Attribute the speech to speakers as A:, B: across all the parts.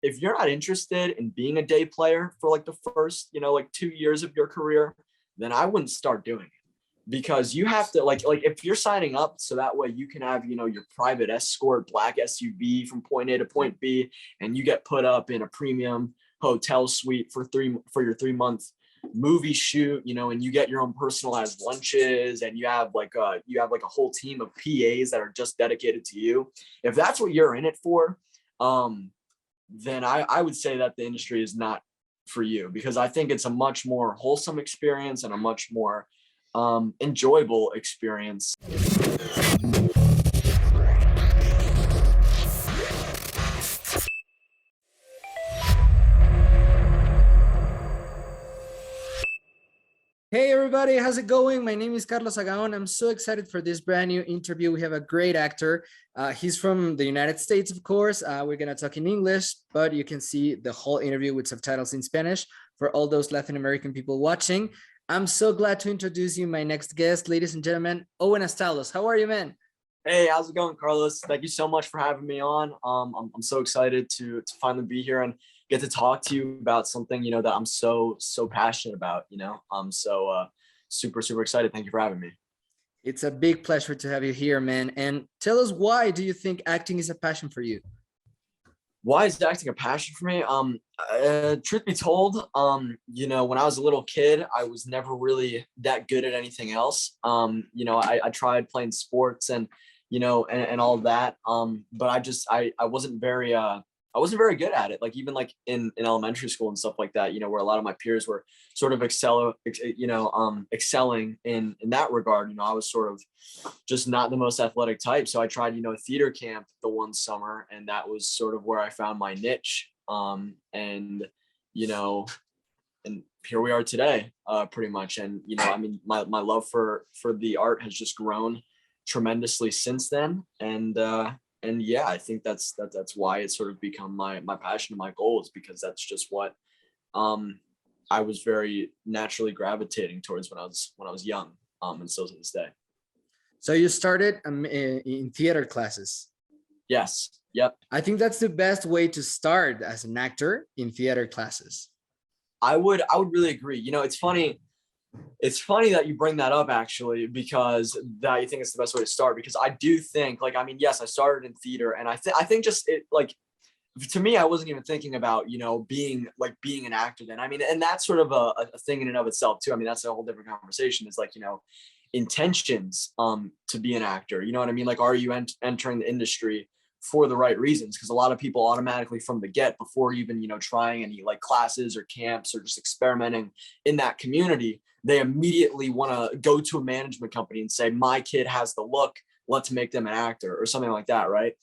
A: if you're not interested in being a day player for like the first, like 2 years of your career, then I wouldn't start doing it. Because you have to like if you're signing up so that way you can have, your private escort black SUV from point A to point B, and you get put up in a premium hotel suite for your 3-month movie shoot, and you get your own personalized lunches, and you have like a whole team of PAs that are just dedicated to you. If that's what you're in it for, then I would say that the industry is not for you, because I think it's a much more wholesome experience and a much more enjoyable experience.
B: Hey everybody, how's it going? My name is Carlos Sagaón. I'm so excited for this brand new interview. We have a great actor. He's from the United States, of course. We're gonna talk in English, but you can see the whole interview with subtitles in Spanish for all those Latin American people watching. I'm so glad to introduce you my next guest, ladies and gentlemen, Owen Asztalos. How are you, man?
A: Hey, how's it going, Carlos? Thank you so much for having me on. I'm so excited to finally be here and get to talk to you about something, that I'm so passionate about, I'm so super excited. Thank you for having me.
B: It's a big pleasure to have you here, man. And tell us, why do you think acting is a passion for you?
A: Why is acting a passion for me? Truth be told, when I was a little kid, I was never really that good at anything else. I tried playing sports and all that. But I wasn't very good at it. Like even like in elementary school and stuff like that, where a lot of my peers were sort of excelling in that regard. I was sort of just not the most athletic type. So I tried, theater camp the one summer, and that was sort of where I found my niche. And here we are today, pretty much. And, my love for the art has just grown tremendously since then. And yeah, I think that's why it's sort of become my passion and my goal, is because that's just what I was very naturally gravitating towards when I was young, and still to this day.
B: So you started in theater classes?
A: Yes. Yep.
B: I think that's the best way to start as an actor, in theater classes.
A: I would really agree. It's funny that you bring that up, actually, because that you think it's the best way to start, because I do think, yes, I started in theater, and I think just it, like, to me, I wasn't even thinking about, being an actor then. And that's sort of a thing in and of itself too. That's a whole different conversation, is like, intentions to be an actor. You know what I mean? Like, are you entering the industry for the right reasons? Because a lot of people automatically from the get, before even, trying any like classes or camps or just experimenting in that community, they immediately want to go to a management company and say, my kid has the look, let's make them an actor, or something like that, right?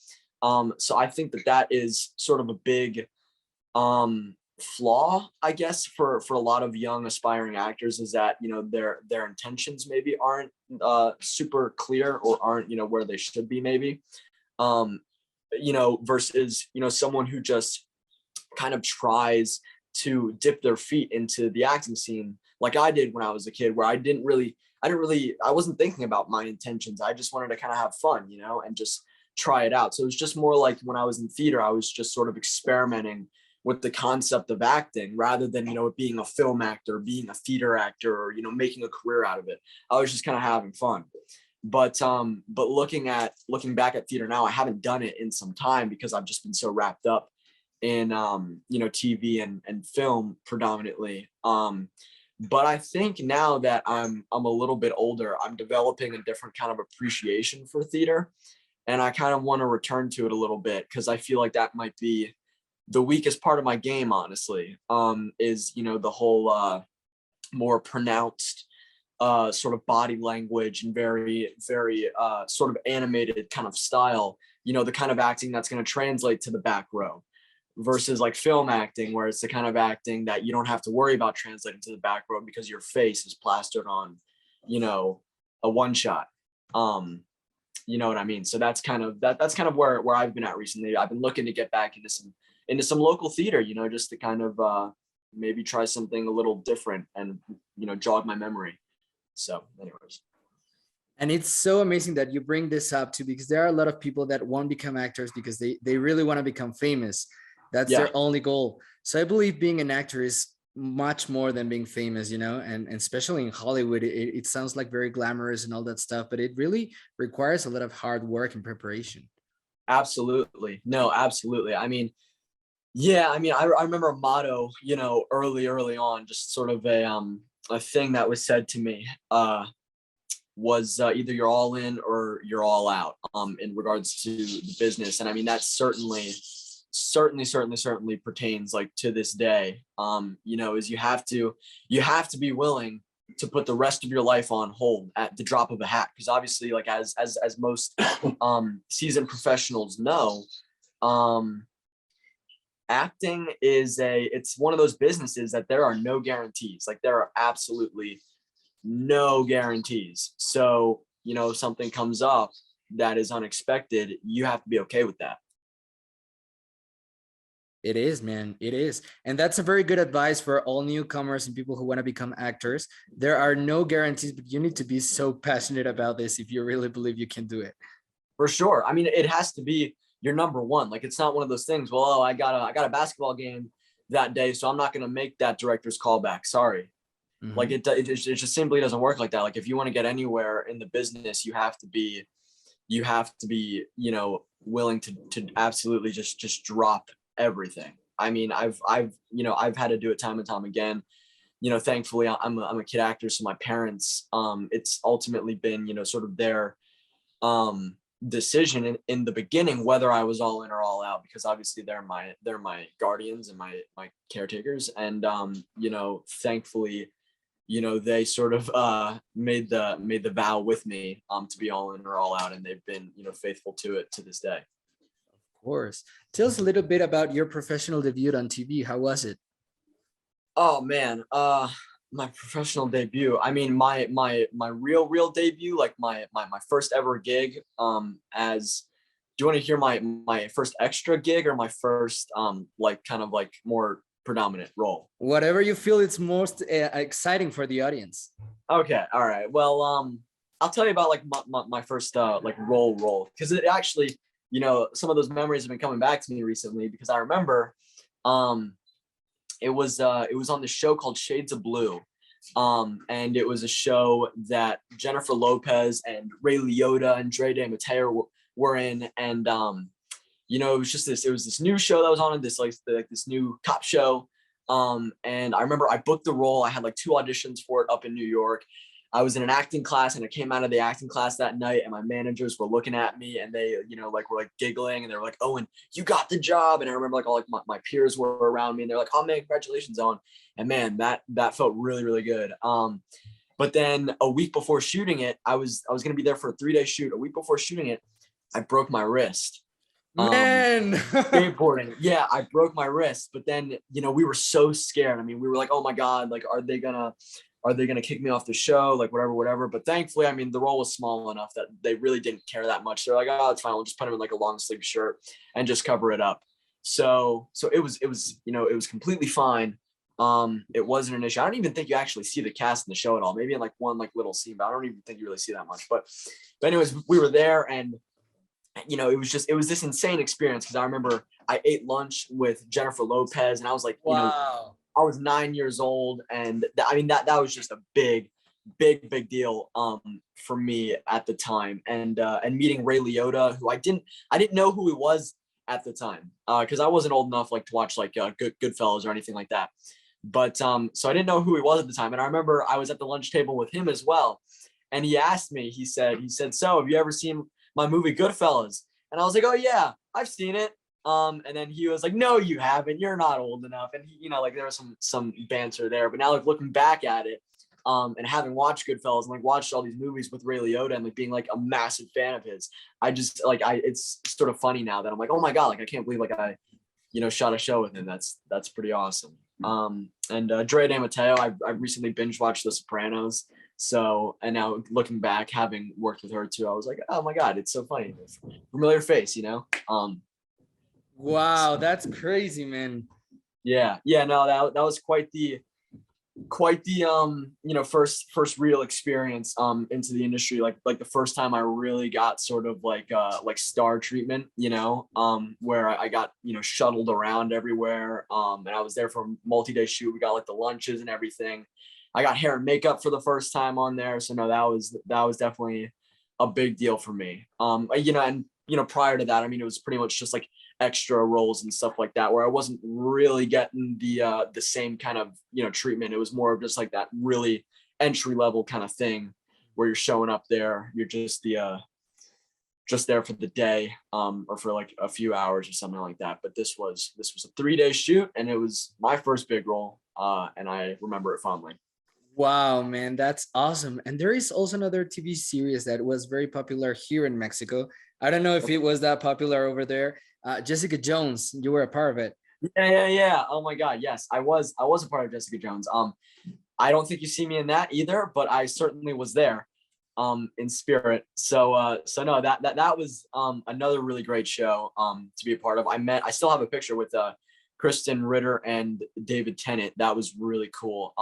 A: So I think that is sort of a big flaw, I guess, for a lot of young aspiring actors, is that their intentions maybe aren't super clear, or aren't where they should be, maybe, versus someone who just kind of tries to dip their feet into the acting scene, like I did when I was a kid, where I wasn't thinking about my intentions. I just wanted to kind of have fun, and just try it out. So it was just more like when I was in theater, I was just sort of experimenting with the concept of acting, rather than, being a film actor, being a theater actor, or, making a career out of it. I was just kind of having fun. But looking back at theater now, I haven't done it in some time, because I've just been so wrapped up in, TV and film predominantly. But I think now that I'm a little bit older, I'm developing a different kind of appreciation for theater. And I kind of want to return to it a little bit, because I feel like that might be the weakest part of my game, honestly, is, the whole more pronounced sort of body language and very, very sort of animated kind of style, the kind of acting that's going to translate to the back row, versus like film acting, where it's the kind of acting that you don't have to worry about translating to the back row, because your face is plastered on, a one shot. You know what I mean? So that's kind of where I've been at recently. I've been looking to get back into some local theater, just to kind of maybe try something a little different and, jog my memory. So anyways.
B: And it's so amazing that you bring this up too, because there are a lot of people that won't become actors because they really want to become famous. That's
A: Yeah,
B: their only goal. So I believe being an actor is much more than being famous, you know, and especially in Hollywood, it sounds like very glamorous and all that stuff, but it really requires a lot of hard work and preparation.
A: absolutely. No, absolutely. I mean, yeah, I mean, I remember a motto, you know, early on, just sort of a thing that was said to me, was either you're all in or you're all out, in regards to the business. And I mean, that certainly pertains like to this day. You know, is you have to be willing to put the rest of your life on hold at the drop of a hat. Because obviously, like as most seasoned professionals know, um, acting is it's one of those businesses that there are no guarantees. Like there are absolutely no guarantees. So, you know, if something comes up that is unexpected, you have to be okay with that.
B: It is, man. It is. And that's a very good advice for all newcomers and people who want to become actors. There are no guarantees, but you need to be so passionate about this if you really believe you can do it.
A: For sure. I mean, it has to be your number one. Like it's not one of those things, well, oh, I got a basketball game that day, so I'm not going to make that director's call back. Sorry. Like
B: Mhm.
A: it just simply doesn't work like that. Like if you want to get anywhere in the business, you have to be, you know, willing to absolutely just drop everything. I mean, you know, I've had to do it time and time again. You know, thankfully I'm a kid actor. So my parents, it's ultimately been, you know, sort of their, decision in the beginning, whether I was all in or all out, because obviously they're my guardians and my caretakers. And, you know, thankfully, you know, they sort of made the vow with me to be all in or all out, and they've been, you know, faithful to it to this day.
B: Of course. Tell us a little bit about your professional debut on TV. How was it?
A: Oh man, my professional debut. I mean, my real debut, like my first ever gig. As do you want to hear my first extra gig or my first like kind of like more predominant role?
B: Whatever you feel it's most exciting for the audience.
A: Okay, all right. Well, I'll tell you about like my first like role because it actually, you know, some of those memories have been coming back to me recently because I remember, um, it was on the show called Shades of Blue, and it was a show that Jennifer Lopez and Ray Liotta and Dre De Matteo were in, and you know, it was this new show that was on, this like this new cop show. And I remember I booked the role. I had like 2 auditions for it up in New York. I was in an acting class and I came out of the acting class that night and my managers were looking at me and they, you know, like were like giggling and they were like, Owen, you got the job. And I remember like all like my peers were around me and they're like, oh man, congratulations, Owen. And man, that felt really good. But then a week before shooting it, I was gonna be there for a 3-day shoot. A week before shooting it, I broke my wrist.
B: Man.
A: Skateboarding. Yeah, I broke my wrist, but then, you know, we were so scared. I mean, we were like, oh my God, like, are they gonna kick me off the show? Like whatever. But thankfully, I mean, the role was small enough that they really didn't care that much. They're like, oh, it's fine. We'll just put him in like a long sleeve shirt and just cover it up. So it was, you know, it was completely fine. It wasn't an issue. I don't even think you actually see the cast in the show at all. Maybe in like one like little scene, but I don't even think you really see that much. But anyways, we were there and you know, it was this insane experience because I remember I ate lunch with Jennifer Lopez and I was like, you know,
B: Wow.
A: I was 9 years old and I mean that was just a big deal for me at the time and meeting Ray Liotta, who I didn't know who he was at the time because I wasn't old enough like to watch like Goodfellas or anything like that. But so I didn't know who he was at the time and I remember I was at the lunch table with him as well and he asked me, he said, so have you ever seen my movie Goodfellas? And I was like, oh yeah, I've seen it. And then he was like, no, you haven't. You're not old enough. And he, you know, like there was some banter there. But now like looking back at it, and having watched Goodfellas and like watched all these movies with Ray Liotta and like being like a massive fan of his, I just like it's sort of funny now that I'm like, oh my God, like I can't believe like I, you know, shot a show with him. That's pretty awesome. And Dre De Matteo, I recently binge watched The Sopranos. So, and now looking back, having worked with her too, I was like, oh my God, it's so funny. Familiar face, you know?
B: Wow, that's crazy, man.
A: Yeah, no, that was quite the quite the first real experience into the industry, like the first time I really got sort of like star treatment, where I got shuttled around everywhere, and I was there for a multi-day shoot. We got like the lunches and everything. I got hair and makeup for the first time on there, so no, that was definitely a big deal for me. And prior to that, I mean, it was pretty much just like extra roles and stuff like that, where I wasn't really getting the same kind of treatment. It was more of just like that really entry level kind of thing, where you're showing up there, you're just there for the day, or for like a few hours or something like that. But this was a 3-day shoot, and it was my first big role, and I remember it fondly.
B: Wow, man, that's awesome. And there is also another TV series that was very popular here in Mexico. I don't know if it was that popular over there. Jessica Jones, you were a part of it.
A: Yeah. Oh my God, yes, I was a part of Jessica Jones. I don't think you see me in that either, but I certainly was there, in spirit. So no, that was another really great show to be a part of. I still have a picture with Kristen Ritter and David Tennant. That was really cool.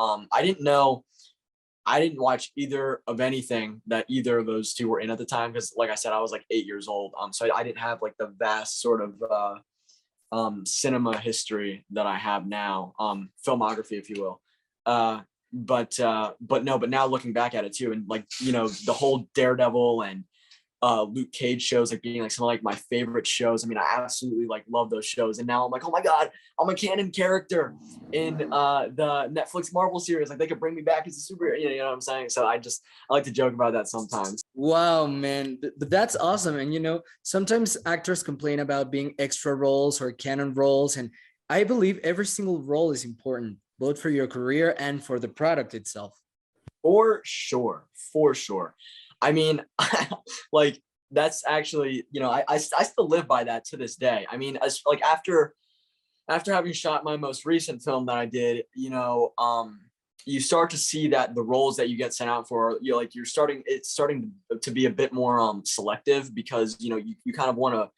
A: I didn't watch either of anything that either of those two were in at the time, because like I said, I was like 8 years old. So I didn't have like the vast sort of cinema history that I have now, filmography, if you will. But now looking back at it too, and like, the whole Daredevil and Luke Cage shows like being like some of like my favorite shows. I mean, I absolutely like love those shows, and now I'm like, oh my God, I'm a canon character in the Netflix Marvel series. Like, they could bring me back as a superhero. You know what I'm saying? So I like to joke about that sometimes.
B: Wow, man, but that's awesome. And sometimes actors complain about being extra roles or canon roles, and I believe every single role is important, both for your career and for the product itself.
A: For sure. I mean, like, that's actually, I still live by that to this day. I mean, as like after having shot my most recent film that I did, you start to see that the roles that you get sent out for, it's starting to be a bit more selective, because you kind of want to,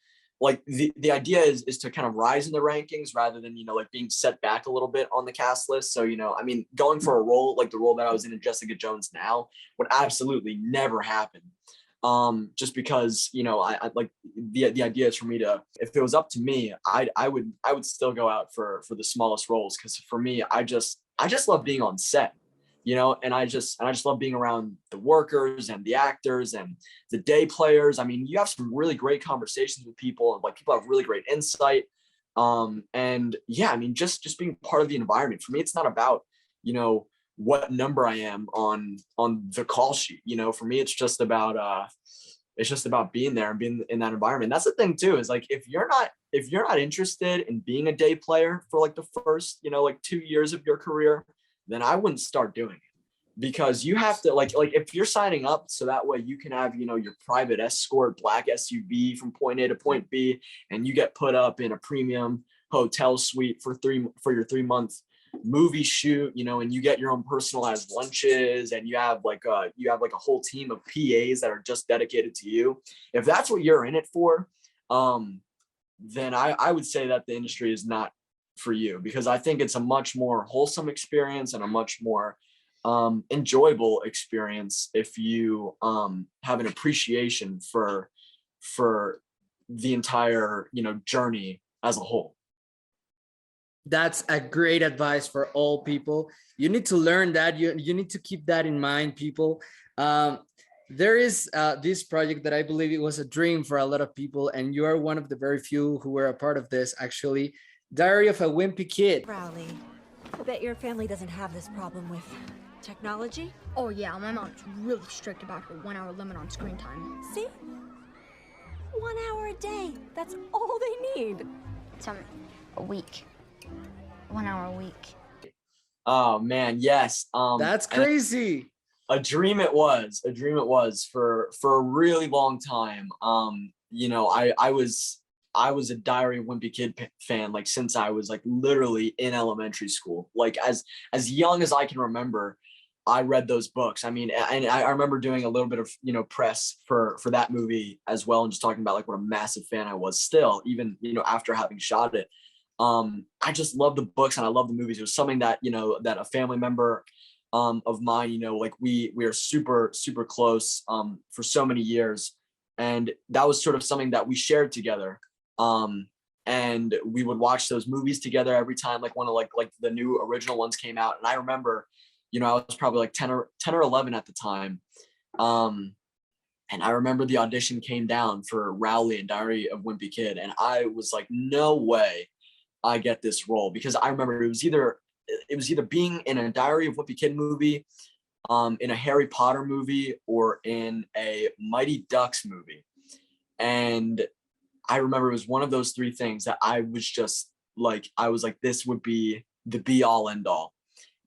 A: like, the idea is to kind of rise in the rankings rather than like being set back a little bit on the cast list. So I mean, going for a role like the role that I was in Jessica Jones now would absolutely never happen, just because I like the idea is for me to, if it was up to me, I would still go out for the smallest roles, because for me, I just love being on set, and I just love being around the workers and the actors and the day players. I mean, you have some really great conversations with people, and like, people have really great insight. And yeah, I mean, just being part of the environment. For me, it's not about, what number I am on the call sheet. For me, it's just about being there and being in that environment. That's the thing too, is like, if you're not interested in being a day player for like the first, like 2 years of your career, then I wouldn't start doing it. Because you have to like if you're signing up so that way you can have your private escort black SUV from point A to point B, and you get put up in a premium hotel suite for your 3-month movie shoot, and you get your own personalized lunches, and you have like a whole team of PAs that are just dedicated to you. If that's what you're in it for, then I would say that the industry is not for you, because I think it's a much more wholesome experience and a much more enjoyable experience if you have an appreciation for the entire journey as a whole.
B: That's a great advice for all people. You need to learn that. You need to keep that in mind, people. There is this project that I believe it was a dream for a lot of people, and you are one of the very few who were a part of this, actually. Diary of a Wimpy Kid.
C: Rowley, I bet your family doesn't have this problem with technology.
D: Oh yeah, my mom's really strict about her 1 hour limit on screen time.
C: See? 1 hour a day. That's all they need.
D: It's a week. 1 hour a week.
A: Oh man, yes.
B: That's crazy.
A: A dream it was for a really long time. I was a Diary of a Wimpy Kid fan, like, since I was like literally in elementary school. Like, as young as I can remember, I read those books. I mean, and I remember doing a little bit of press for that movie as well, and just talking about like what a massive fan I was still, even after having shot it. I just love the books and I love the movies. It was something that, you know, that a family member of mine, you know, like we are super, super close for so many years. And that was sort of something that we shared together. And we would watch those movies together every time, like one of like the new original ones came out. And I remember, you know, I was probably like 10 or 11 at the time. And I remember the audition came down for Rowley and Diary of Wimpy Kid. And I was like, no way I get this role, because I remember it was either being in a Diary of Wimpy Kid movie, in a Harry Potter movie, or in a Mighty Ducks movie. And I remember it was one of those three things that I was like, this would be the be all end all.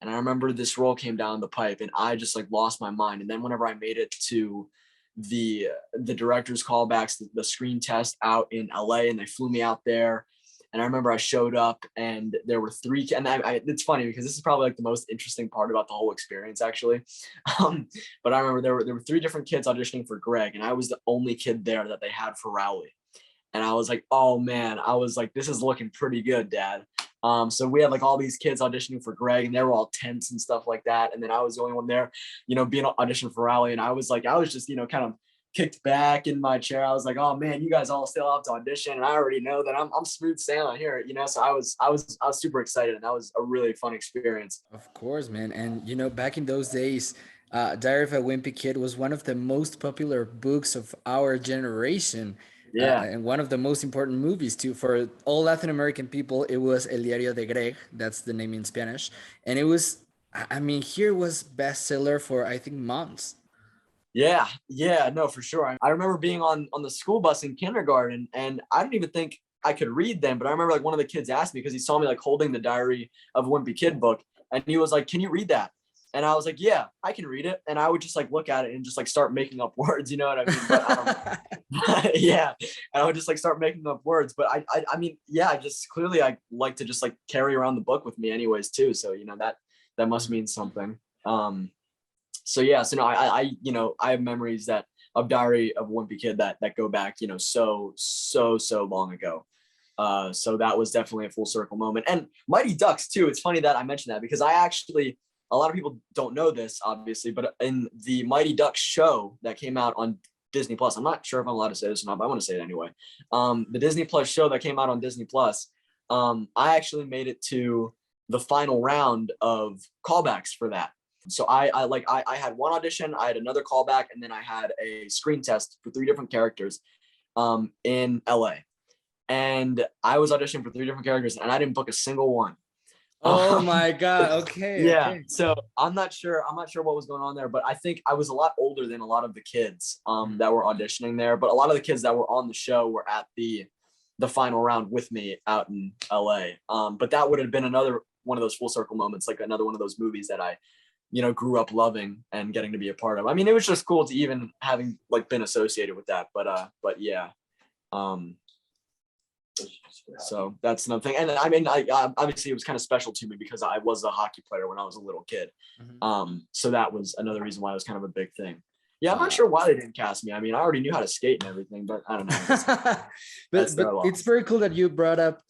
A: And I remember this role came down the pipe and I just like lost my mind. And then whenever I made it to the director's callbacks, the screen test out in LA, and they flew me out there. And I remember I showed up and there were three, and it's funny because this is probably like the most interesting part about the whole experience, actually. But I remember there were three different kids auditioning for Greg, and I was the only kid there that they had for Rowley. And I was like, oh man, I was like, this is looking pretty good, Dad. So we had like all these kids auditioning for Greg, and they were all tense and stuff like that. And then I was the only one there, you know, being auditioned for Rowley. And I was just, you know, kind of kicked back in my chair. I was like, oh man, you guys all still have to audition, and I already know that I'm smooth sailing here, you know. So I was super excited, and that was a really fun experience.
B: Of course, man. And you know, back in those days, Diary of a Wimpy Kid was one of the most popular books of our generation.
A: Yeah.
B: And one of the most important movies too for all Latin American people. It was El Diario de Greg. That's the name in Spanish, and it was, I mean, here was bestseller for I think months.
A: Yeah, no, for sure. I remember being on the school bus in kindergarten, and I don't even think I could read then, but I remember like one of the kids asked me, because he saw me like holding the Diary of a Wimpy Kid book, and he was like, can you read that? And I was like, yeah, I can read it. And I would just like look at it and just like start making up words, you know what I mean? But yeah, and I would just like start making up words. But I mean, yeah, just clearly I like to just like carry around the book with me anyways too. So, you know, that must mean something. So yeah, so no, I you know, I have memories that of Diary of a Wimpy Kid that go back, you know, so long ago. So that was definitely a full circle moment. And Mighty Ducks too. It's funny that I mentioned that, because I actually, a lot of people don't know this obviously, but in the Mighty Ducks show that came out on Disney Plus, I'm not sure if I'm allowed to say this or not, but I want to say it anyway. The Disney Plus show that came out on Disney Plus, I actually made it to the final round of callbacks for that. So I had one audition, I had another callback, and then I had a screen test for 3 different characters in LA. And I was auditioning for 3 different characters, and I didn't book a single one.
B: Oh my God. Okay.
A: Yeah.
B: Okay.
A: So I'm not sure what was going on there, but I think I was a lot older than a lot of the kids that were auditioning there. But a lot of the kids that were on the show were at the final round with me out in LA. But that would have been another one of those full circle moments, like another one of those movies that I, you know, grew up loving and getting to be a part of. I mean, it was just cool to even having like been associated with that. But yeah. So that's another thing. And I mean, I obviously it was kind of special to me because I was a hockey player when I was a little kid. So that was another reason why it was kind of a big thing. Yeah, I'm not sure why they didn't cast me. I mean, I already knew how to skate and everything, but I don't know.
B: but it's very cool that you brought up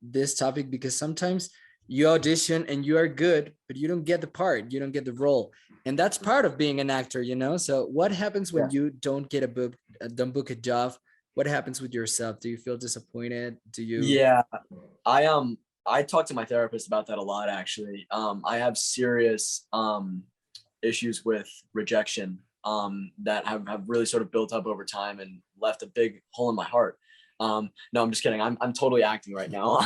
B: this topic, because sometimes you audition and you are good, but you don't get the part, you don't get the role. And that's part of being an actor, you know? So what happens when you don't get don't book a job? What happens with yourself? Do you feel disappointed? Do you?
A: Yeah, I talk to my therapist about that a lot, actually. I have serious issues with rejection that have really sort of built up over time and left a big hole in my heart. No, I'm just kidding. I'm totally acting right now.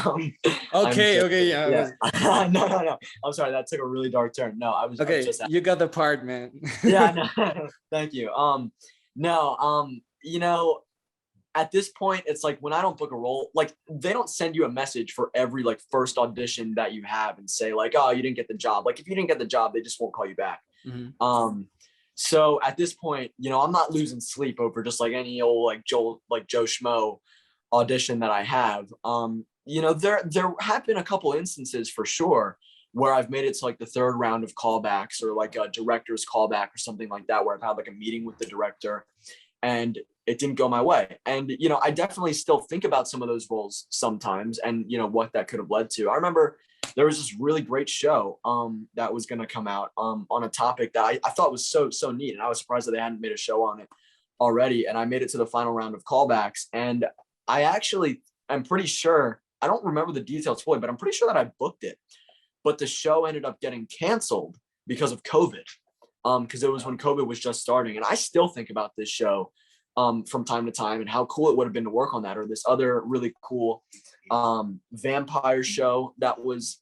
B: Okay, yeah.
A: No. I'm sorry, that took a really dark turn. No, I was just
B: you got the part, man.
A: Yeah, no, thank you. You know, at this point, it's like when I don't book a role, like they don't send you a message for every like first audition that you have and say like, oh, you didn't get the job. Like if you didn't get the job, they just won't call you back. So at this point, you know, I'm not losing sleep over just like any old like Joe Schmo audition that I have. You know, there have been a couple instances for sure where I've made it to like the 3rd round of callbacks, or like a director's callback or something like that, where I've had like a meeting with the director, and it didn't go my way. And, you know, I definitely still think about some of those roles sometimes and, you know, what that could have led to. I remember there was this really great show that was going to come out on a topic that I thought was so neat. And I was surprised that they hadn't made a show on it already. And I made it to the final round of callbacks. And I'm pretty sure, I don't remember the details fully, but I'm pretty sure that I booked it. But the show ended up getting canceled because of COVID. Because it was when COVID was just starting. And I still think about this show from time to time and how cool it would have been to work on that, or this other really cool vampire show that was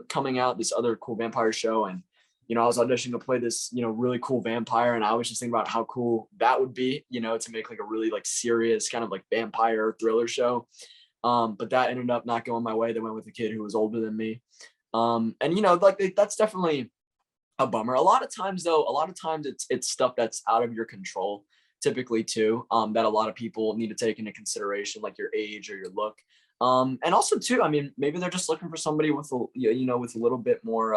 A: coming out, this other cool vampire show. And, you know, I was auditioning to play this, you know, really cool vampire. And I was just thinking about how cool that would be, you know, to make like a really like serious kind of like vampire thriller show. But that ended up not going my way. They went with a kid who was older than me. And, you know, like that's definitely a bummer. A lot of times it's stuff that's out of your control, typically too, that a lot of people need to take into consideration, like your age or your look. And also too, I mean, maybe they're just looking for somebody with with a little bit more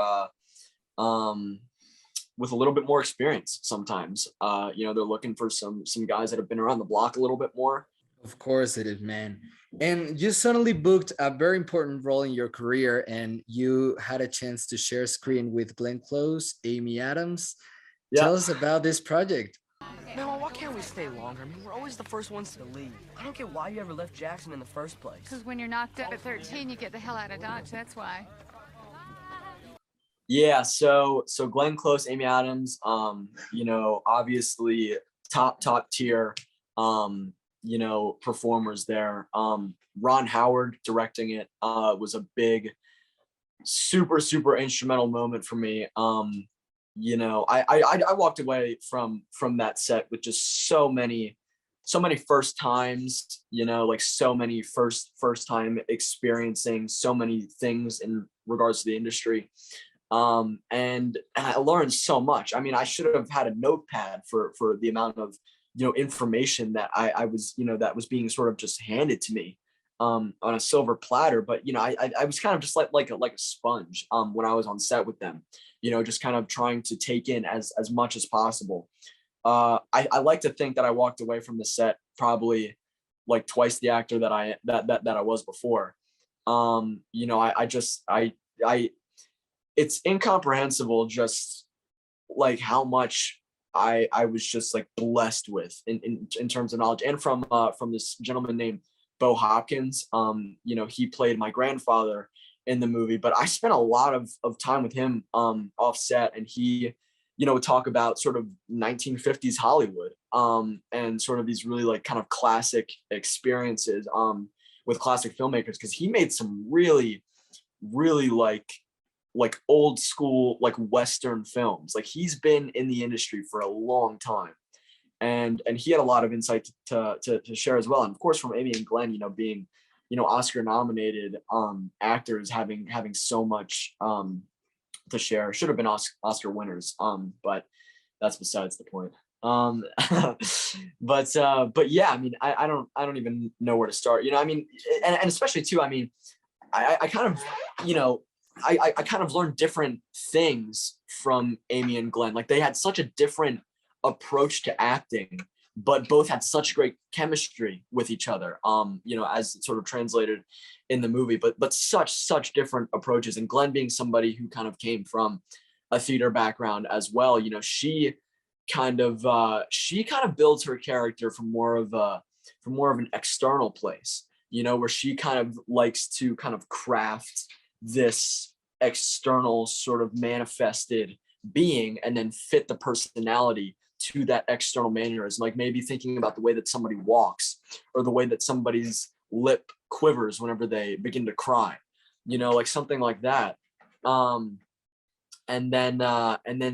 A: experience sometimes. You know, they're looking for some guys that have been around the block a little bit more.
B: Of course it is, man. And you suddenly booked a very important role in your career, and you had a chance to share screen with Glenn Close, Amy Adams.
A: Yeah.
B: Tell us about this project.
E: Man, why can't we stay longer? I mean, we're always the first ones to leave. I don't get why you ever left Jackson in the first place.
F: Because when you're knocked up at 13, you get the hell out of Dodge. That's why.
A: Yeah, so Glenn Close, Amy Adams, you know, obviously top tier, you know, performers there. Ron Howard directing it was a big, super instrumental moment for me. You know, I walked away from that set with just so many first times, you know, like so many first time experiencing so many things in regards to the industry. And I learned so much. I mean, I should have had a notepad for the amount of, you know, information that I was, you know, that was being sort of just handed to me on a silver platter. But, you know, I was kind of just like a sponge when I was on set with them, you know, just kind of trying to take in as much as possible. I like to think that I walked away from the set probably like twice the actor that I was before. You know, I it's incomprehensible just like how much I was just like blessed with in terms of knowledge, and from this gentleman named Bo Hopkins. You know, he played my grandfather in the movie, but I spent a lot of time with him off set, and he, you know, would talk about sort of 1950s Hollywood and sort of these really like kind of classic experiences with classic filmmakers, because he made some really like old school, like Western films. Like he's been in the industry for a long time, and he had a lot of insight to share as well. And of course from Amy and Glenn, you know, being, you know, Oscar nominated actors, having so much to share. Should have been Oscar winners, but that's besides the point. But yeah, I mean, I don't even know where to start, you know. I mean, and especially too, I mean, I kind of, you know, I kind of learned different things from Amy and Glenn. Like they had such a different approach to acting, but both had such great chemistry with each other, you know, as it sort of translated in the movie, but such different approaches. And Glenn being somebody who kind of came from a theater background as well, you know, she kind of builds her character from more of an external place, you know, where she kind of likes to kind of craft this external sort of manifested being and then fit the personality to that external mannerism. Like maybe thinking about the way that somebody walks, or the way that somebody's lip quivers whenever they begin to cry, you know, like something like that. And then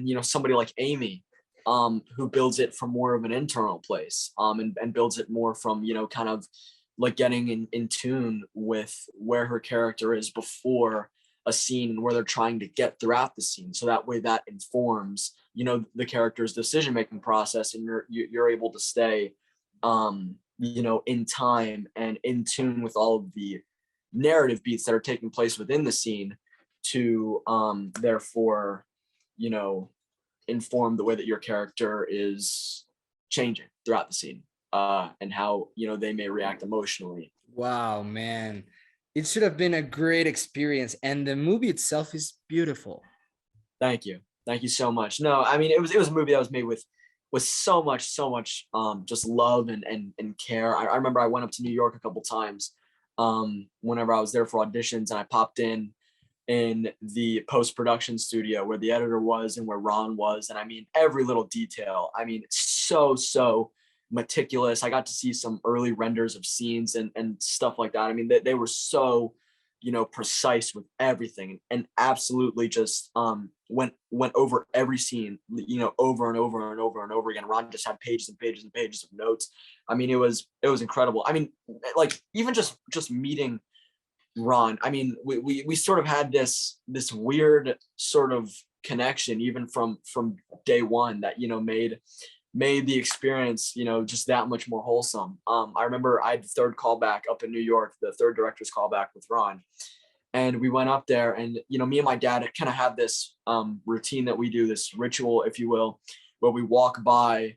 A: you know, somebody like Amy, who builds it from more of an internal place, and builds it more from, you know, kind of like getting in tune with where her character is before a scene and where they're trying to get throughout the scene. So that way that informs, you know, the character's decision-making process, and you're able to stay, you know, in time and in tune with all of the narrative beats that are taking place within the scene to, therefore, you know, inform the way that your character is changing throughout the scene. and how, you know, they may react emotionally.
B: Wow, man. It should have been a great experience. And the movie itself is beautiful.
A: Thank you. Thank you so much. No, I mean, it was a movie that was made with so much just love and care. I remember I went up to New York a couple times whenever I was there for auditions, and I popped in the post-production studio where the editor was and where Ron was. And I mean, every little detail, I mean, so meticulous. I got to see some early renders of scenes and stuff like that. I mean, they were so, you know, precise with everything, and absolutely just went over every scene, you know, over and over and over and over again. Ron just had pages and pages and pages of notes. I mean, it was incredible. I mean, like, even just meeting Ron, I mean, we sort of had this weird sort of connection even from day one that, you know, made the experience, you know, just that much more wholesome. I remember I had the third callback up in New York, the third director's callback with Ron, and we went up there, and, you know, me and my dad kind of have this routine that we do, this ritual, if you will, where we walk by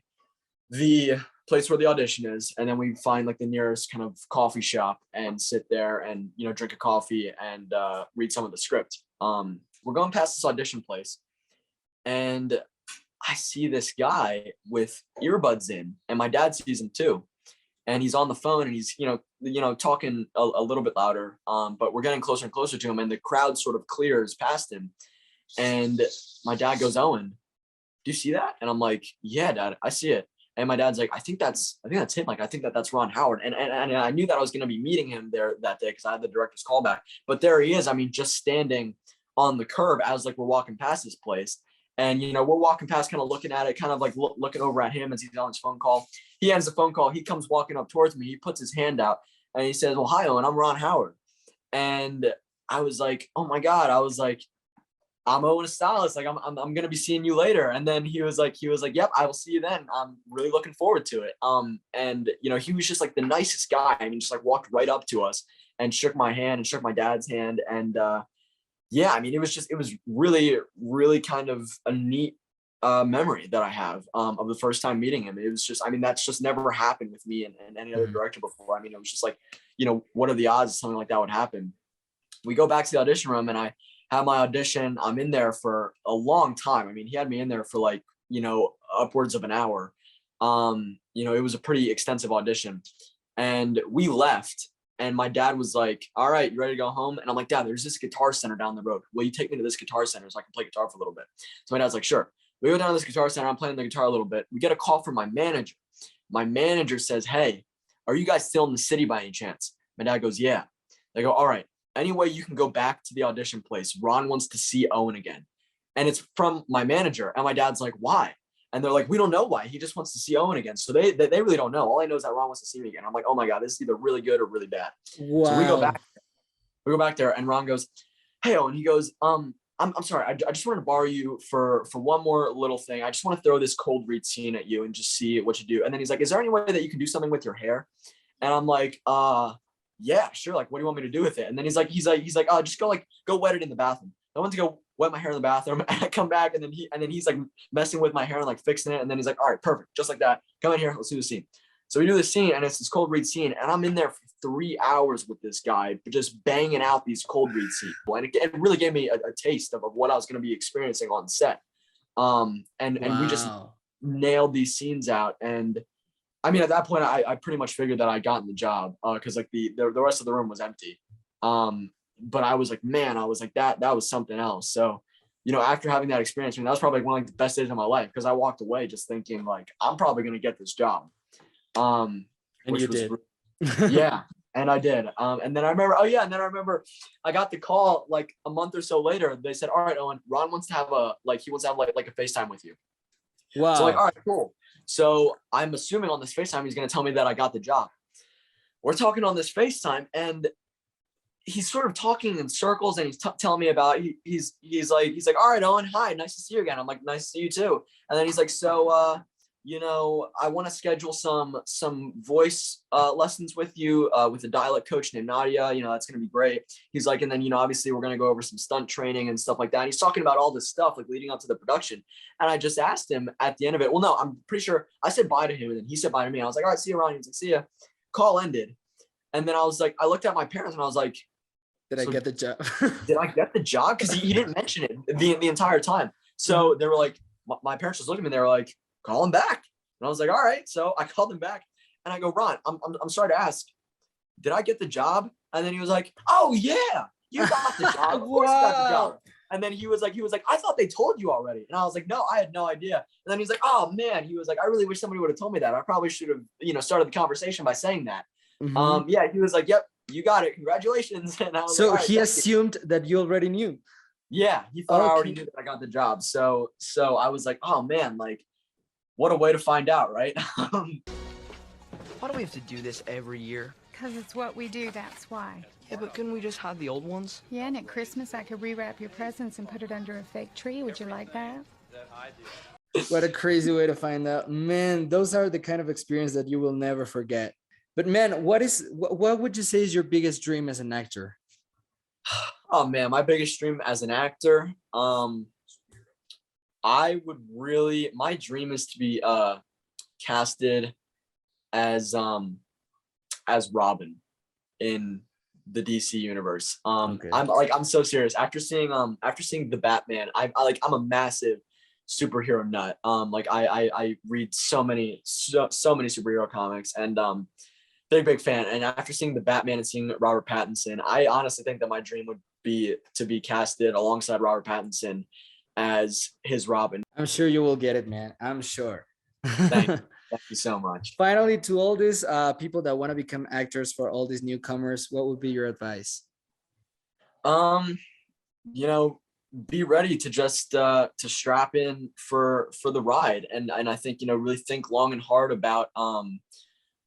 A: the place where the audition is, and then we find like the nearest kind of coffee shop and sit there and, you know, drink a coffee and read some of the script. We're going past this audition place, and I see this guy with earbuds in, and my dad sees him too, and he's on the phone, and he's, you know, talking a little bit louder, but we're getting closer and closer to him, and the crowd sort of clears past him, and my dad goes, "Owen, do you see that?" And I'm like, "Yeah, Dad, I see it." And my dad's like, I think that's him. Like, I think that's Ron Howard. And I knew that I was going to be meeting him there that day because I had the director's callback. But there he is. I mean, just standing on the curb as like we're walking past this place. And, you know, we're walking past, kind of looking at it, kind of like looking over at him as he's on his phone call. He ends the phone call. He comes walking up towards me. He puts his hand out and he says, "Well, hi, Owen, I'm Ron Howard." And I was like, oh my God. I was like, "I'm Owen Asztalos. Like, I'm going to be seeing you later." And then he was like, "Yep, I will see you then. I'm really looking forward to it." And, you know, he was just like the nicest guy. I mean, just like walked right up to us and shook my hand and shook my dad's hand. And, yeah, I mean, it was really kind of a neat memory that I have of the first time meeting him. It was just, I mean, that's just never happened with me and any other director before. I mean, it was just like, you know, what are the odds that something like that would happen? We go back to the audition room, and I have my audition. I'm in there for a long time. I mean, he had me in there for like, you know, upwards of an hour. You know, it was a pretty extensive audition, and we left, and my dad was like, "All right, you ready to go home?" And I'm like, "Dad, there's this guitar center down the road. Will you take me to this guitar center so I can play guitar for a little bit?" So my dad's like, "Sure." We go down to this guitar center. I'm playing the guitar a little bit. We get a call from my manager. My manager says, "Hey, are you guys still in the city by any chance?" My dad goes, "Yeah." They go, "All right. Anyway, you can go back to the audition place. Ron wants to see Owen again." And it's from my manager. And my dad's like, "Why?" And they're like, "We don't know why. He just wants to see Owen again." So they really don't know. All I know is that Ron wants to see me again. I'm like, oh my God, this is either really good or really bad.
B: Wow.
A: So we go back there, and Ron goes, "Hey, Owen." He goes, I'm sorry. I just wanted to borrow you for one more little thing. I just want to throw this cold read scene at you and just see what you do. And then he's like, "Is there any way that you can do something with your hair?" And I'm like, "Yeah, sure. Like, what do you want me to do with it?" And then he's like, "Just go wet it in the bathroom." I went to go wet my hair in the bathroom, and I come back, and then he's like messing with my hair and like fixing it. And then he's like, "All right, perfect. Just like that. Come in here. Let's do the scene." So we do the scene, and it's this cold read scene, and I'm in there for 3 hours with this guy, just banging out these cold read scenes. And it really gave me a taste of what I was going to be experiencing on set. And we just nailed these scenes out. And I mean, at that point, I pretty much figured that I'd gotten the job because like the rest of the room was empty. But I was like, man, that was something else. So, you know, after having that experience, I mean, that was probably like one of the best days of my life, because I walked away just thinking like, I'm probably going to get this job.
B: And you did.
A: Yeah, and I did. And then I remember, I got the call like a month or so later. They said, "All right, Owen, Ron wants to have a FaceTime with you."
B: Wow.
A: So like, all right, cool. So I'm assuming on this FaceTime, he's going to tell me that I got the job. We're talking on this FaceTime, and he's sort of talking in circles, and he's telling me about, he's like, "All right, Owen, hi, nice to see you again." I'm like, "Nice to see you too." And then he's like, "So, I want to schedule some voice lessons with you with a dialect coach named Nadia. That's going to be great. He's like, and then, obviously we're going to go over some stunt training and stuff like that. And he's talking about all this stuff like leading up to the production. And I just asked him at the end of it. Well, no, I'm pretty sure I said bye to him and then he said bye to me. I was like, all right, see you around. He was like, see ya. Call ended. And then I was like, I looked at my parents and I was like,
B: Did I get the job?
A: did I get the job? Because he didn't mention it the entire time. So they were like, my parents just looked at me and they were like, call him back. And I was like, all right. So I called him back and I go, Ron, I'm sorry to ask, did I get the job? And then he was like, oh yeah, you got the job. Of course you got the job. And then he was like, I thought they told you already. And I was like, no, I had no idea. And then he's like, oh man, he was like, I really wish somebody would have told me that. I probably should have, started the conversation by saying that.
B: Mhm.
A: Yeah, he was like, yep, you got it. Congratulations. And I was
B: So
A: like, all right,
B: he assumed that you already knew.
A: yeah, he thought I already
B: Okay.
A: knew that I got the job. So I was like, oh man, like what a way to find out, right?
E: Why do we have to do this every year?
F: Because it's what we do, that's why.
E: Yeah, but couldn't we just have the old ones?
F: Yeah, and at Christmas I could rewrap your presents and put it under a fake tree. Would you like that?
B: What a crazy way to find out. Man, those are the kind of experience that you will never forget. But man, what would you say is your biggest dream as an actor?
A: Oh man, my biggest dream as an actor, my dream is to be casted as Robin in the DC universe.
B: Okay.
A: I'm so serious. After seeing the Batman, I'm a massive superhero nut. I read so many superhero comics and big fan. And after seeing the Batman and seeing Robert Pattinson, I honestly think that my dream would be to be casted alongside Robert Pattinson as his Robin.
B: I'm sure you will get it, man. I'm sure.
A: Thank you so much.
B: Finally, to all these people that want to become actors, for all these newcomers, what would be your advice?
A: Be ready to just to strap in for the ride, and I think really think long and hard about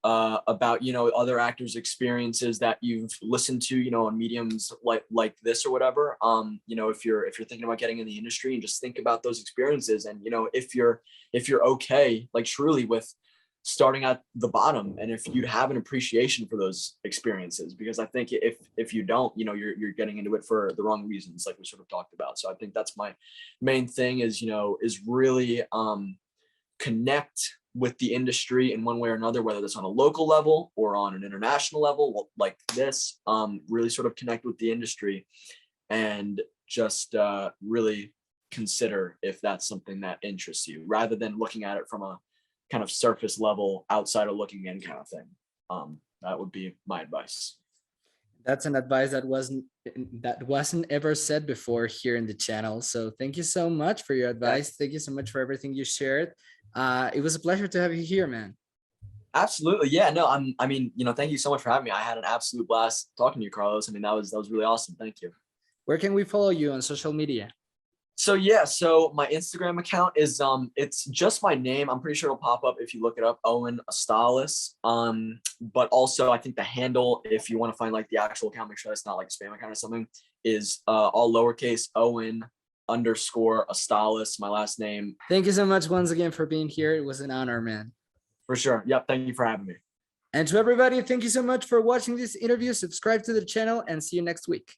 A: other actors' experiences that you've listened to on mediums like this or whatever. If you're thinking about getting in the industry, and just think about those experiences, and if you're okay, like truly, with starting at the bottom, and if you have an appreciation for those experiences, because I think if you don't, you're getting into it for the wrong reasons, like we sort of talked about. So I think that's my main thing is really connect with the industry in one way or another, whether that's on a local level or on an international level like this. Really sort of connect with the industry and just really consider if that's something that interests you, rather than looking at it from a kind of surface level, outside of looking in kind of thing. That would be my advice.
B: That's an advice that wasn't ever said before here in the channel. So thank you so much for your advice. Thank you so much for everything you shared. It was a pleasure to have you here, man.
A: Absolutely. Yeah, no, thank you so much for having me. I had an absolute blast talking to you, Carlos. That was really awesome. Thank you.
B: Where can we follow you on social media?
A: So my Instagram account is it's just my name. I'm pretty sure it'll pop up if you look it up, Owen Asztalos. But also I think the handle, if you want to find like the actual account, make sure it's not like a spam account or something, is all lowercase Owen_Asztalos, my last name.
B: Thank you so much once again for being here. It was an honor, man.
A: For sure. Yep. Thank you for having me.
B: And to everybody, thank you so much for watching this interview. Subscribe to the channel and see you next week.